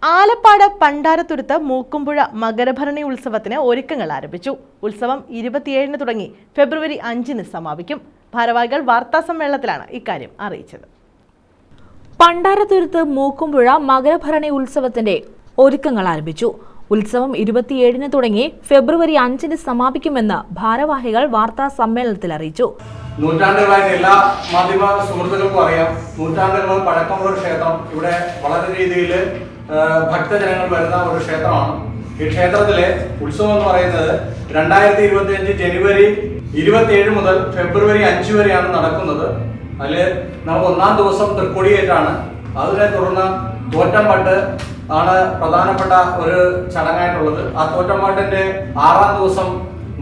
ആലപ്പാട് പണ്ടാരത്തുരുത്ത് മൂക്കുംപുഴ മകരഭരണി ഉത്സവത്തിന് ഒരുക്കങ്ങൾ ആരംഭിച്ചു. ഉത്സവം 27-ന് തുടങ്ങി ഫെബ്രുവരി 5-ന് സമാപിക്കും. ഭാരവാഹികൾ വാർത്താസമ്മേളനത്തിലാണ് ഇക്കാര്യം അറിയിച്ചത്. പണ്ടാരത്തുരുത്ത് മൂക്കുംപുഴ മകരഭരണി ഉത്സവത്തിന്റെ ഒരുക്കങ്ങൾ ആരംഭിച്ചു. ഉത്സവം 27-ന് തുടങ്ങി ഫെബ്രുവരി 5-ന് സമാപിക്കുമെന്ന് ഭാരവാഹികൾ വാർത്താ സമ്മേളനത്തിൽ അറിയിച്ചു. നൂറ്റാണ്ടുകളായിട്ട് എല്ലാ മാധ്യമ സുഹൃത്തുക്കൾക്കും അറിയാം, നൂറ്റാണ്ടുകൾ പഴക്കമുള്ള ഒരു ക്ഷേത്രം. ഇവിടെ വളരെ രീതിയിൽ ഭക്തജനങ്ങൾ വരുന്ന ഒരു ക്ഷേത്രമാണ്. ഈ ക്ഷേത്രത്തിലെ ഉത്സവം എന്ന് പറയുന്നത് 2025 ജനുവരി 27 മുതൽ ഫെബ്രുവരി 5 വരെയാണ് നടക്കുന്നത്. അതിൽ നമുക്ക് 1-ാം ദിവസം തൃക്കൊടിയേറ്റാണ്. അതിനെ തുടർന്ന് തോറ്റംപാട്ട് ആണ് പ്രധാനപ്പെട്ട ഒരു ചടങ്ങായിട്ടുള്ളത്. ആ തോറ്റംപാട്ടിന്റെ 6-ാം ദിവസം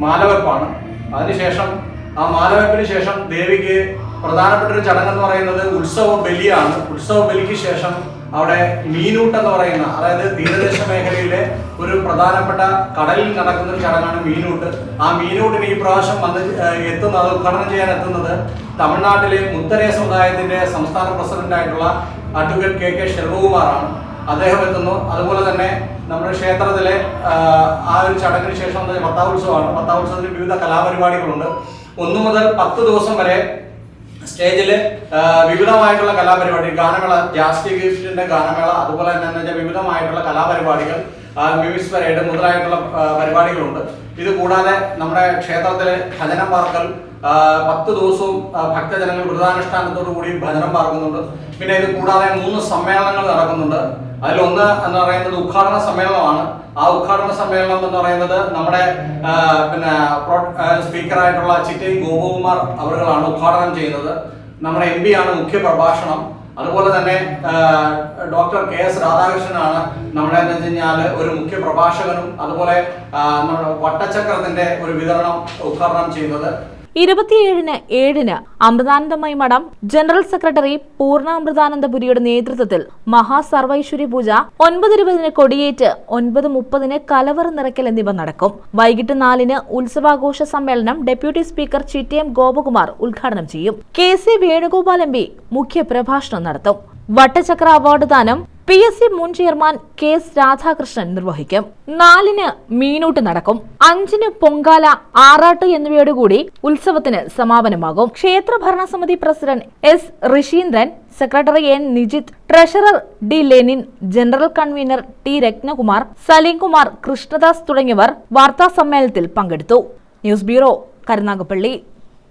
മാലവെപ്പാണ്. അതിനുശേഷം ആ മാലവെപ്പിന് ശേഷം ദേവിക്ക് പ്രധാനപ്പെട്ട ഒരു ചടങ്ങ് എന്ന് പറയുന്നത് ഉത്സവ ബലിയാണ്. ഉത്സവ ബലിക്ക് ശേഷം അവിടെ മീനൂട്ട് എന്ന് പറയുന്ന, അതായത് തീരദേശ മേഖലയിലെ ഒരു പ്രധാനപ്പെട്ട കടലിൽ നടക്കുന്ന ഒരു ചടങ്ങാണ് മീനൂട്ട്. ആ മീനൂട്ടിന് ഈ പ്രാവശ്യം എത്തുന്നത്, ഉദ്ഘാടനം ചെയ്യാൻ എത്തുന്നത് തമിഴ്നാട്ടിലെ മുത്തരേ സമുദായത്തിന്റെ സംസ്ഥാന പ്രസിഡന്റായിട്ടുള്ള അഡ്വക്കേറ്റ് കെ ശെൽവകുമാറാണ്. അദ്ദേഹം എത്തുന്നു. അതുപോലെ തന്നെ നമ്മുടെ ക്ഷേത്രത്തിലെ ആ ഒരു ചടങ്ങിന് ശേഷം പത്താവുത്സവമാണ്. പത്താവുത്സവത്തിന് വിവിധ കലാപരിപാടികളുണ്ട്. 1 മുതൽ 10 ദിവസം വരെ സ്റ്റേജിൽ വിവിധമായിട്ടുള്ള കലാപരിപാടി, ഗാനമേള, ജാസ്തി ഗിഫ്റ്റിന്റെ ഗാനമേള, അതുപോലെ തന്നെ വിവിധമായിട്ടുള്ള കലാപരിപാടികൾ, മ്യൂസിക് പരേഡ് മുതലായിട്ടുള്ള പരിപാടികളുണ്ട്. ഇത് കൂടാതെ നമ്മുടെ ക്ഷേത്രത്തിലെ ഭജനം പാർക്കൽ 10 ദിവസവും ഭക്തജനങ്ങൾ വ്രതാനുഷ്ഠാനത്തോടു കൂടി ഭജനം പാർക്കുന്നുണ്ട്. പിന്നെ ഇത് കൂടാതെ 3 സമ്മേളനങ്ങൾ നടക്കുന്നുണ്ട്. അതിലൊന്ന് എന്ന് പറയുന്നത് ഉദ്ഘാടന സമ്മേളനമാണ്. ആ ഉദ്ഘാടന സമ്മേളനം എന്ന് പറയുന്നത് നമ്മുടെ സ്പീക്കറായിട്ടുള്ള ചിറ്റയും ഗോപകുമാർ അവരുകളാണ് ഉദ്ഘാടനം ചെയ്യുന്നത്. നമ്മുടെ MP ആണ് മുഖ്യ പ്രഭാഷണം. അതുപോലെ തന്നെ ഡോക്ടർ KS രാധാകൃഷ്ണനാണ് നമ്മുടെ എന്ന് വെച്ച് കഴിഞ്ഞാൽ ഒരു മുഖ്യ പ്രഭാഷകനും അതുപോലെ നമ്മുടെ വട്ടചക്രത്തിന്റെ ഒരു വിതരണം ഉദ്ഘാടനം ചെയ്യുന്നത്. 27-ന് 7-ന് അമൃതാനന്ദമയി മഠം ജനറൽ സെക്രട്ടറി പൂർണ്ണാമൃതാനന്ദപുരിയുടെ നേതൃത്വത്തിൽ മഹാസർവൈശ്വര്യ പൂജ, 9:20-ന് കൊടിയേറ്റ്, 9:30-ന് കലവറ നിറയ്ക്കൽ എന്നിവ നടക്കും. വൈകിട്ട് 4-ന് ഉത്സവാഘോഷ സമ്മേളനം ഡെപ്യൂട്ടി സ്പീക്കർ ചിറ്റയം ഗോപകുമാർ ഉദ്ഘാടനം ചെയ്യും. KC വേണുഗോപാൽ MP മുഖ്യ പ്രഭാഷണം നടത്തും. വട്ടചക്ര അവാർഡ് ദാനം PSC മുൻ ചെയർമാൻ KS രാധാകൃഷ്ണൻ നിർവഹിക്കും. 4-ന് മീനൂട്ട് നടക്കും. 5-ന് പൊങ്കാല, ആറാട്ട് എന്നിവയോടുകൂടി ഉത്സവത്തിന് സമാപനമാകും. ക്ഷേത്ര ഭരണസമിതി president S Rishindran, secretary N Nijith, treasurer D Lenin, general convener T Ratnakumar, Salimkumar, Krishnadas തുടങ്ങിയവർ വാർത്താ സമ്മേളനത്തിൽ പങ്കെടുത്തു. News bureau, Karunagappally.